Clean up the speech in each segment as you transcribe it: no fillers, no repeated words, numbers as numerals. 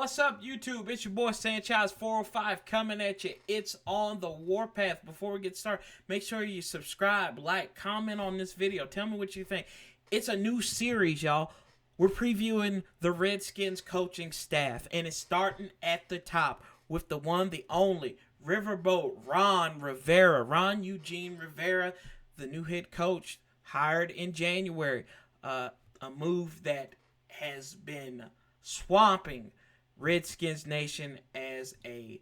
What's up, YouTube? It's your boy Sanchez405 coming at you. It's on the Warpath. Before we get started, make sure you subscribe, like, comment on this video. Tell me what you think. It's a new series, y'all. We're previewing the Redskins coaching staff, and it's starting at the top with the one, the only, Riverboat Ron Rivera. Ron Eugene Rivera, the new head coach, hired in January. A move that has been swamping Redskins Nation as a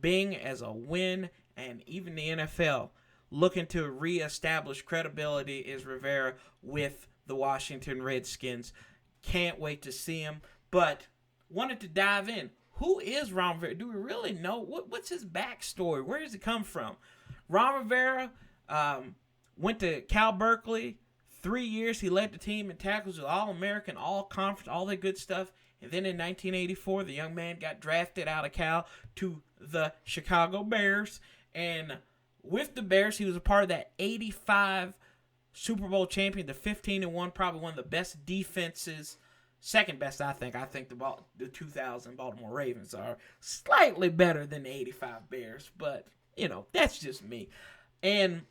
win, and even the NFL looking to reestablish credibility is Rivera with the Washington Redskins. Can't wait to see him, but wanted to dive in. Who is Ron Rivera? Do we really know? What's his backstory? Where does he come from? Ron Rivera went to Cal Berkeley. 3 years, he led the team in tackles with All-American, All-Conference, all that good stuff. And then in 1984, the young man got drafted out of Cal to the Chicago Bears. And with the Bears, he was a part of that 85 Super Bowl champion, the 15-1, probably one of the best defenses. Second best, I think. I think the 2000 Baltimore Ravens are slightly better than the 85 Bears. But, that's just me. And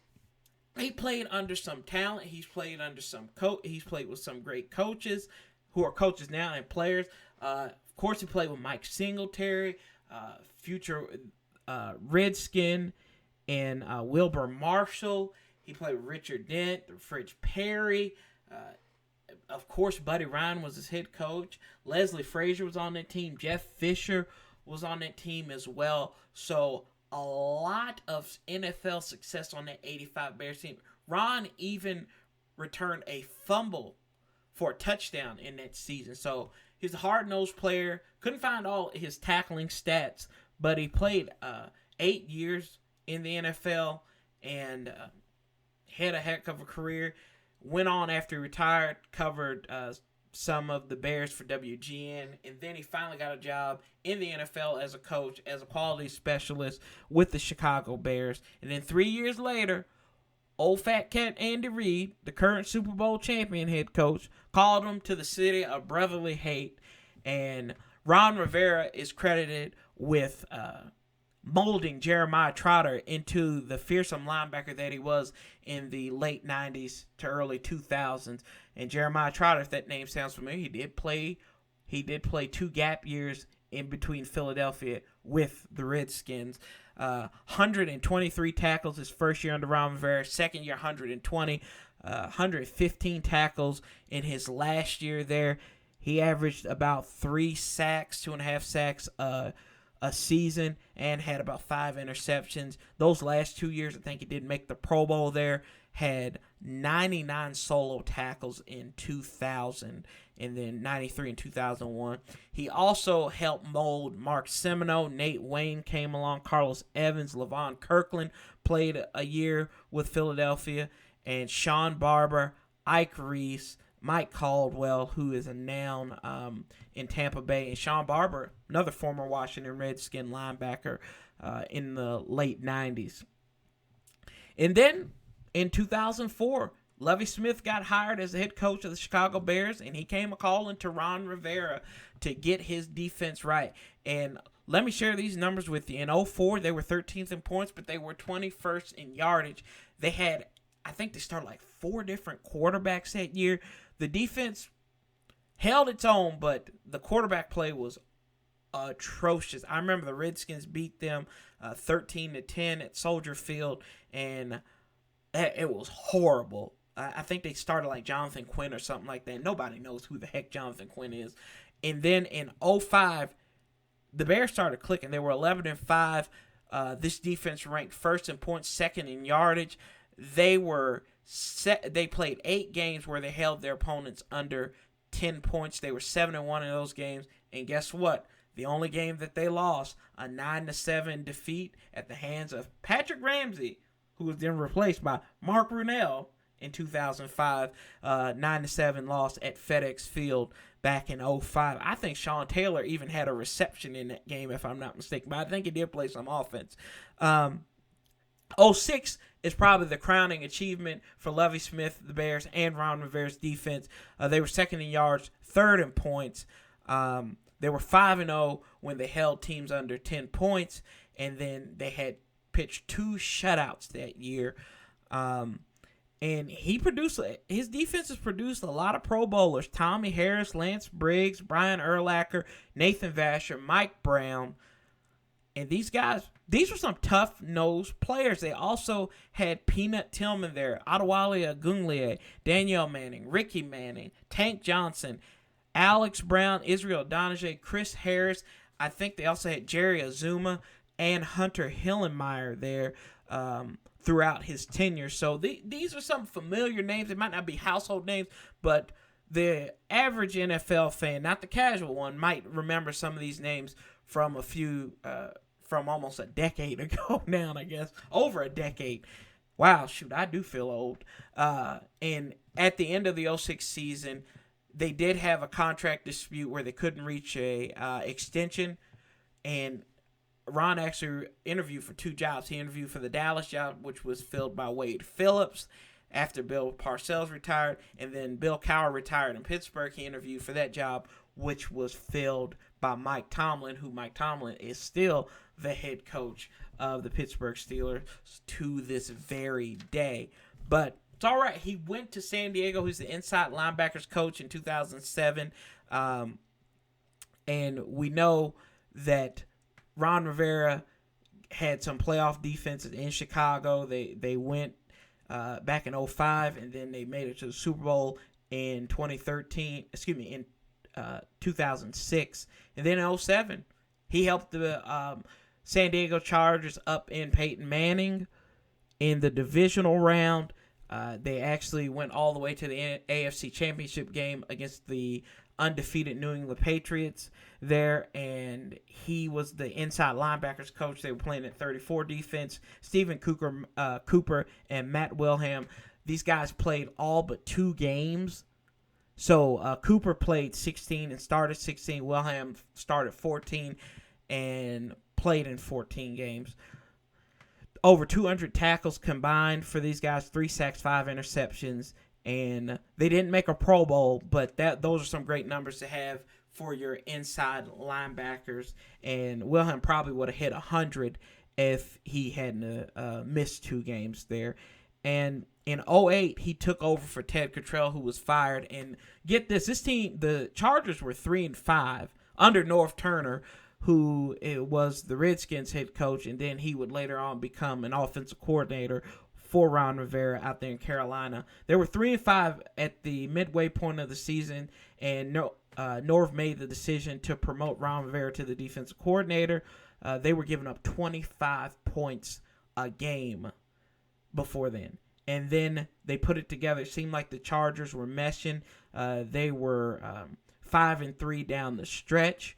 he played under some talent. He's played under some He's played with some great coaches who are coaches now and players. Of course, he played with Mike Singletary, future Redskin, and Wilbur Marshall. He played with Richard Dent, Fridge Perry. Of course, Buddy Ryan was his head coach. Leslie Frazier was on that team. Jeff Fisher was on that team as well. So a lot of NFL success on that 85 Bears team. Ron even returned a fumble for a touchdown in that season. So he's a hard-nosed player. Couldn't find all his tackling stats, but he played 8 years in the NFL and had a heck of a career. Went on after he retired, covered some of the Bears for WGN, and then he finally got a job in the NFL as a coach, as a quality specialist with the Chicago Bears. And then 3 years later, old fat cat Andy Reid, the current Super Bowl champion head coach, called him to the city of brotherly hate. And Ron Rivera is credited with molding Jeremiah Trotter into the fearsome linebacker that he was in the late 90s to early 2000s. And Jeremiah Trotter, if that name sounds familiar, he did play 2 gap years in between Philadelphia with the Redskins. 123 tackles his first year under Ron Rivera. Second year, 120. 115 tackles in his last year there. He averaged about 3 sacks, 2.5 sacks a season, and had about 5 interceptions. Those last 2 years, I think he did make the Pro Bowl there. Had 99 solo tackles in 2000, and then 93 in 2001. He also helped mold Mark Semino. Nate Wayne came along. Carlos Evans, Levon Kirkland played a year with Philadelphia, and Sean Barber, Ike Reese, Mike Caldwell, who is a noun in Tampa Bay, and Sean Barber, another former Washington Redskin linebacker in the late 90s. And then in 2004, Lovie Smith got hired as the head coach of the Chicago Bears, and he came a-calling to Ron Rivera to get his defense right. And let me share these numbers with you. In 2004, they were 13th in points, but they were 21st in yardage. They had, I think they started like 4 different quarterbacks that year. The defense held its own, but the quarterback play was atrocious. I remember the Redskins beat them 13-10 at Soldier Field, and it was horrible. I think they started like Jonathan Quinn or something like that. Nobody knows who the heck Jonathan Quinn is. And then in 2005, the Bears started clicking. They were 11-5. This defense ranked first in points, second in yardage. They played 8 games where they held their opponents under 10 points. They were 7-1 in those games. And guess what? The only game that they lost, a 9-7 defeat at the hands of Patrick Ramsey, who was then replaced by Mark Brunell in 2005. 9-7 loss at FedEx Field back in 2005. I think Sean Taylor even had a reception in that game, if I'm not mistaken. But I think he did play some offense. 2006 is probably the crowning achievement for Lovie Smith, the Bears, and Ron Rivera's defense. They were second in yards, third in points. The They were 5-0 when they held teams under 10 points, and then they had pitched 2 shutouts that year. And his defense has produced a lot of Pro Bowlers: Tommy Harris, Lance Briggs, Brian Urlacher, Nathan Vasher, Mike Brown. And these were some tough-nosed players. They also had Peanut Tillman there, Adewale Agunlie, Danielle Manning, Ricky Manning, Tank Johnson, Alex Brown, Israel Donahue, Chris Harris. I think they also had Jerry Azuma and Hunter Hillenmeyer there throughout his tenure. So these are some familiar names. They might not be household names, but the average NFL fan, not the casual one, might remember some of these names from from almost a decade ago now, I guess. Over a decade. Wow, shoot, I do feel old. And at the end of the 2006 season, they did have a contract dispute where they couldn't reach a extension, and Ron actually interviewed for 2 jobs. He interviewed for the Dallas job, which was filled by Wade Phillips after Bill Parcells retired, and then Bill Cowher retired in Pittsburgh. He interviewed for that job, which was filled by Mike Tomlin, who Mike Tomlin is still the head coach of the Pittsburgh Steelers to this very day. But it's all right. He went to San Diego. He's the inside linebackers coach in 2007. And we know that Ron Rivera had some playoff defenses in Chicago. They went back in 2005, and then they made it to the Super Bowl in 2006. And then in 2007, he helped the San Diego Chargers up in Peyton Manning in the divisional round. They actually went all the way to the AFC Championship game against the undefeated New England Patriots there, and he was the inside linebackers coach. They were playing at 34 defense. Stephen Cooper and Matt Wilhelm. These guys played all but 2 games. So Cooper played 16 and started 16. Wilhelm started 14 and played in 14 games. Over 200 tackles combined for these guys, 3 sacks, 5 interceptions, and they didn't make a Pro Bowl, but those are some great numbers to have for your inside linebackers. And Wilhelm probably would have hit 100 if he hadn't missed 2 games there. And in 2008, he took over for Ted Cottrell, who was fired. And get this team, the Chargers were 3-5 under North Turner, who was the Redskins head coach, and then he would later on become an offensive coordinator for Ron Rivera out there in Carolina. They were 3-5 at the midway point of the season, and Norv made the decision to promote Ron Rivera to the defensive coordinator. They were giving up 25 points a game before then. And then they put it together. It seemed like the Chargers were meshing. They were 5-3 down the stretch.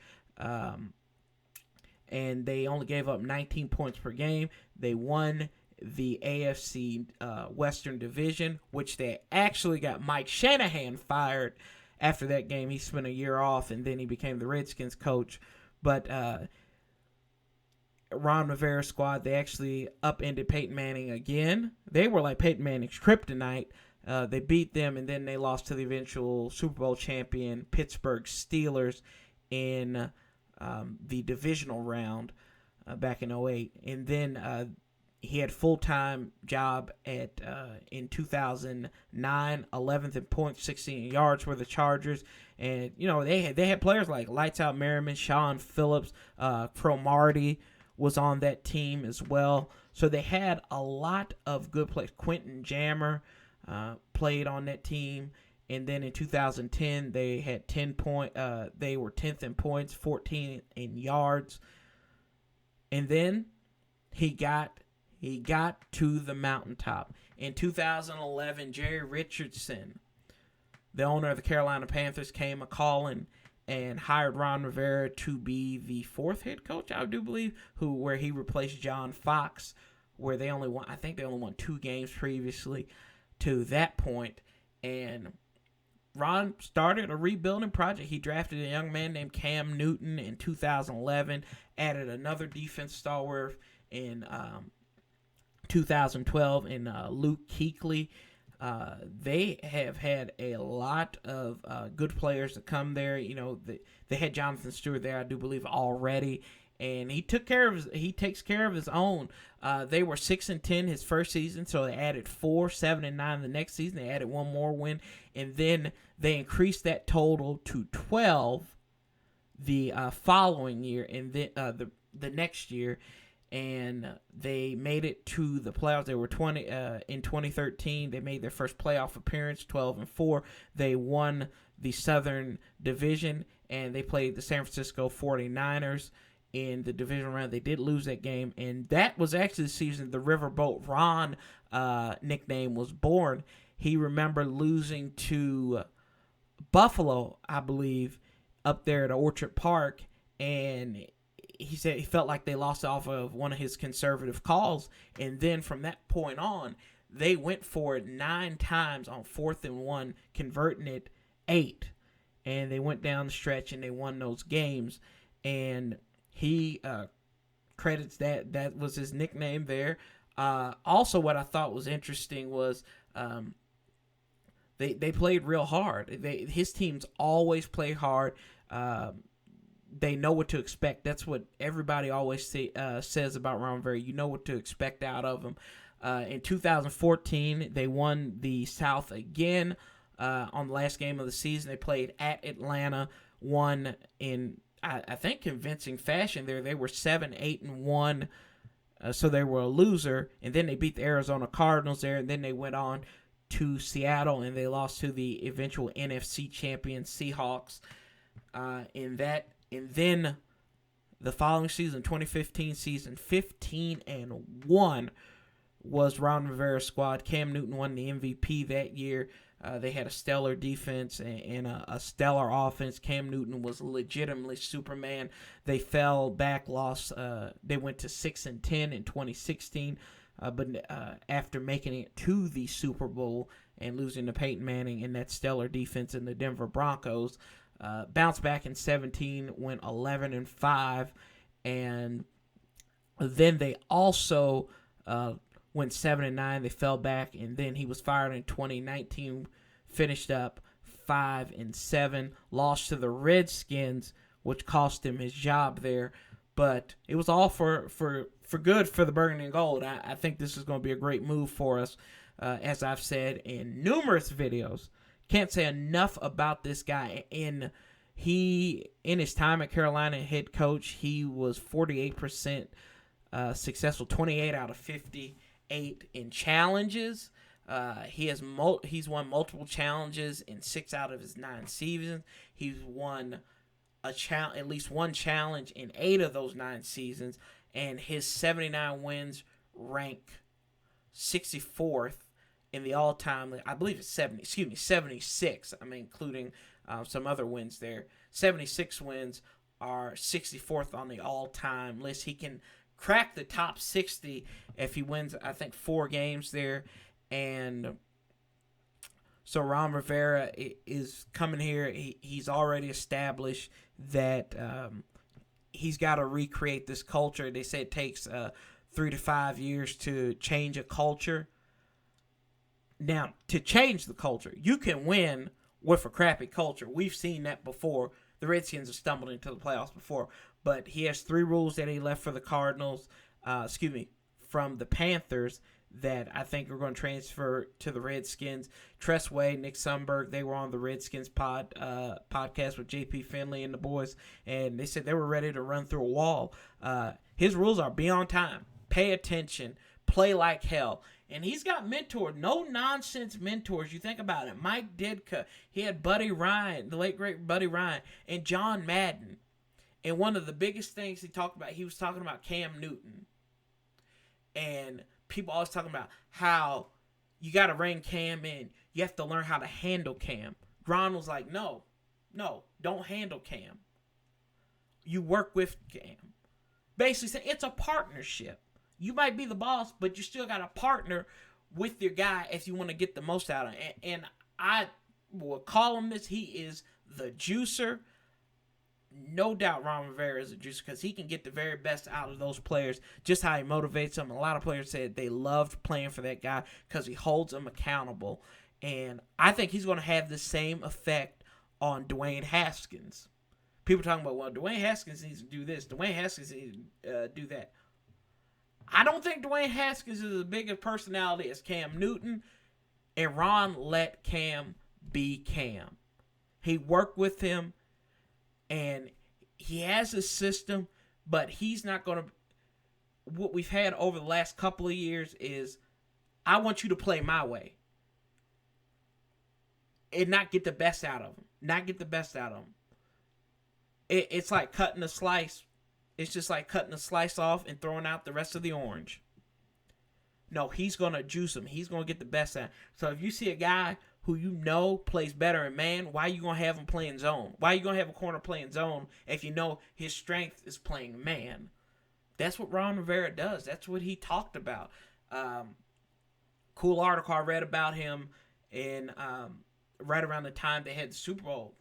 And they only gave up 19 points per game. They won the AFC Western Division, which they actually got Mike Shanahan fired after that game. He spent a year off, and then he became the Redskins coach. But Ron Rivera's squad, they actually upended Peyton Manning again. They were like Peyton Manning's kryptonite. They beat them, and then they lost to the eventual Super Bowl champion Pittsburgh Steelers in the divisional round back in 2008. And then he had full-time job in 2009, 11th in points, 16 yards for the Chargers. And, they had players like Lights Out Merriman, Sean Phillips, Cromartie was on that team as well. So they had a lot of good players. Quentin Jammer played on that team. And then in 2010, they had 10 point. They were 10th in points, 14 in yards. And then he got to the mountaintop. In 2011, Jerry Richardson, the owner of the Carolina Panthers, came a-calling and hired Ron Rivera to be the 4th head coach, I do believe, where he replaced John Fox, where they only won 2 games previously to that point. And Ron started a rebuilding project. He drafted a young man named Cam Newton in 2011, added another defense stalwart in 2012 in Luke Kuechly. They have had a lot of good players to come there. They had Jonathan Stewart there, I do believe, already, and he takes care of his own. They were 6-10 his first season, so they added 4, 7-9 the next season. They added one more win, and then they increased that total to 12 the following year, and then the next year. And they made it to the playoffs. They were in 2013. They made their first playoff appearance, 12-4. They won the Southern Division, and they played the San Francisco 49ers in the division round. They did lose that game, and that was actually the season the Riverboat Ron nickname was born. He remembered losing to Buffalo, I believe, up there at Orchard Park, and he said he felt like they lost off of one of his conservative calls. And then from that point on, they went for it 9 times on 4th and 1, converting it 8. And they went down the stretch and they won those games. And he credits that was his nickname there. Also, what I thought was interesting was they played real hard. His teams always play hard. They know what to expect. That's what everybody always says about Ron Rivera. You know what to expect out of him. In 2014, they won the South again on the last game of the season. They played at Atlanta, won in, I think, convincing fashion there. They were 7-8-1, so they were a loser. And then they beat the Arizona Cardinals there, and then they went on to Seattle, and they lost to the eventual NFC champion Seahawks And then the following season, 2015 season, 15-1 was Ron Rivera's squad. Cam Newton won the MVP that year. They had a stellar defense and a stellar offense. Cam Newton was legitimately Superman. They fell back, lost. They went to 6-10 in 2016, but after making it to the Super Bowl and losing to Peyton Manning and that stellar defense in the Denver Broncos, bounced back in 17, went 11-5, and then they also went 7-9. They fell back, and then he was fired in 2019. Finished up 5-7, lost to the Redskins, which cost him his job there. But it was all for good for the Burgundy and Gold. I think this is going to be a great move for us, as I've said in numerous videos. Can't say enough about this guy. In his time at Carolina head coach, he was 48% successful, 28 out of 58 in challenges. He's won multiple challenges in 6 out of his 9 seasons. He's won at least one challenge in 8 of those 9 seasons, and his 79 wins rank 64th in the all-time. I believe it's 76. I mean, including some other wins there. 76 wins are 64th on the all-time list. He can crack the top 60 if he wins, I think, 4 games there. And so Ron Rivera is coming here. He's already established that he's got to recreate this culture. They say it takes 3 to 5 years to change a culture. Now, to change the culture, you can win with a crappy culture. We've seen that before. The Redskins have stumbled into the playoffs before. But he has 3 rules that he left for the Cardinals, from the Panthers, that I think are going to transfer to the Redskins. Tress Way, Nick Sundberg, they were on the Redskins podcast with JP Finley and the boys, and they said they were ready to run through a wall. His rules are be on time, pay attention, play like hell. And he's got mentors, no-nonsense mentors. You think about it. Mike Ditka, he had Buddy Ryan, the late, great Buddy Ryan, and John Madden. And one of the biggest things he was talking about Cam Newton. And people always talking about how you got to rein Cam in. You have to learn how to handle Cam. Ron was like, no, don't handle Cam. You work with Cam. Basically saying it's a partnership. You might be the boss, but you still got to partner with your guy if you want to get the most out of it. And I will call him this. He is the juicer. no doubt Ron Rivera is a juicer because he can get the very best out of those players, just how he motivates them. A lot of players said they loved playing for that guy because he holds them accountable. And I think he's going to have the same effect on Dwayne Haskins. People talking about, well, Dwayne Haskins needs to do this. Dwayne Haskins needs to do that. I don't think Dwayne Haskins is as big a personality as Cam Newton, and Ron let Cam be Cam. He worked with him, and he has a system, but he's not going to... What we've had over the last couple of years is, I want you to play my way. And not get the best out of him. Not get the best out of him. It's like cutting a slice. It's just like cutting a slice off and throwing out the rest of the orange. No, he's going to juice him. He's going to get the best out. So if you see a guy who you know plays better in man, why are you going to have him playing zone? Why are you going to have a corner playing zone if you know his strength is playing man? That's what Ron Rivera does. That's what he talked about. Cool article I read about him in right around the time they had the Super Bowl.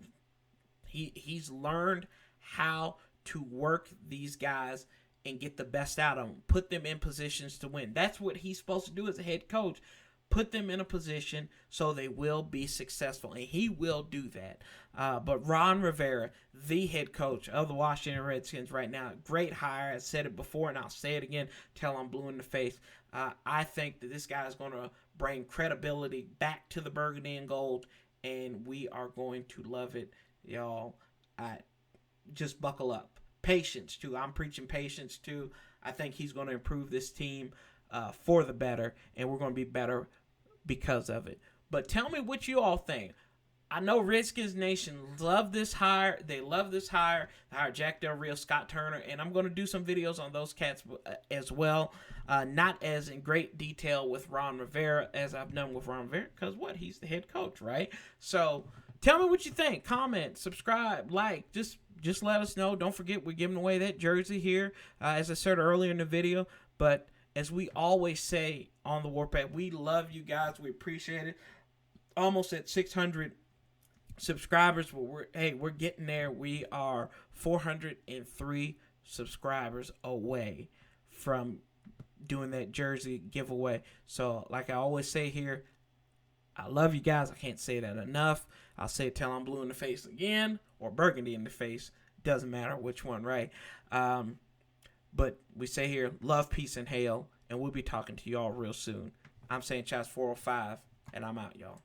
He's learned how to work these guys and get the best out of them. Put them in positions to win. That's what he's supposed to do as a head coach. Put them in a position so they will be successful. And he will do that. But Ron Rivera, the head coach of the Washington Redskins right now, great hire. I said it before and I'll say it again till I'm blue in the face. I think that this guy is going to bring credibility back to the burgundy and gold. And we are going to love it, y'all. Just buckle up. Patience, too. I'm preaching patience, too. I think he's going to improve this team for the better, and we're going to be better because of it. But tell me what you all think. I know Redskins Nation love this hire. They love this hire. They hired Jack Del Rio, Scott Turner, and I'm going to do some videos on those cats as well. Not as in great detail with Ron Rivera as I've done with Ron Rivera, because he's the head coach, right? So tell me what you think. Comment, subscribe, like. Just let us know. Don't forget, we're giving away that jersey here, as I said earlier in the video. But as we always say on the Warpath, we love you guys. We appreciate it. Almost at 600 subscribers. We're getting there. We are 403 subscribers away from doing that jersey giveaway. So, like I always say here, I love you guys. I can't say that enough. I'll say it till I'm blue in the face again, or burgundy in the face. Doesn't matter which one, right? But we say here, love, peace, and hail, and we'll be talking to y'all real soon. I'm St. Chaz 405, and I'm out, y'all.